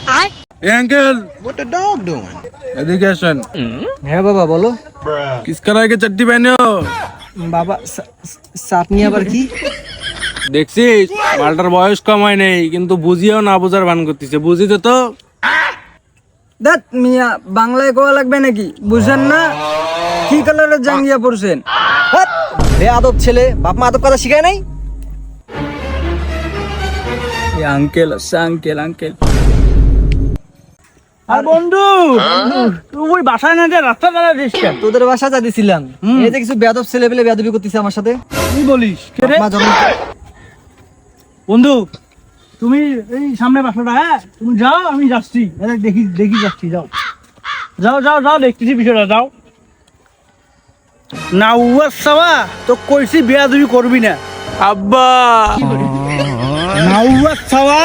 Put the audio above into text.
Hey uncle, What the dog doing? এদিকে আসেন। হ্যাঁ বাবা বলো। किस कराए के चट्टी पहने हो? বাবা চাটনি আবার কি? দেখছিস মালটার বয়স কম হয় নাই কিন্তু বুঝিও না বোঝার ভান করতেছে, বুঝিতে তো। দাঁত মিয়া বাংলায় কোয়া লাগবে নাকি? বুঝেন না কি কালারের জাঙ্গিয়া পড়ছেন? বেয়াদব ছেলে, বাপ মা আদব কথা শিখায় নাই। আঙ্কেল আঙ্কেল আঙ্কেল আর বন্ধু তুই বাসায় না যে রাস্তা দাঁড়া দিস কেন? তোদের বাসা যা দিছিলাম, এই যে কিছু বেয়াদব ছেলে পেলে বেয়াদবি করতেছে আমার সাথে। কি বলিস বাপ মা জন্ম বন্ধু তুমি এই সামনে বাসাটা, হ্যাঁ তুমি যাও, আমি যাচ্ছি, দেখি দেখি যাচ্ছি, যাও যাও যাও যাও, দেখতেছি বিষয়টা, যাও না। উয়ার সাবা তো কইছি বিয়া তুমি করবি না আব্বা না, উয়ার সাবা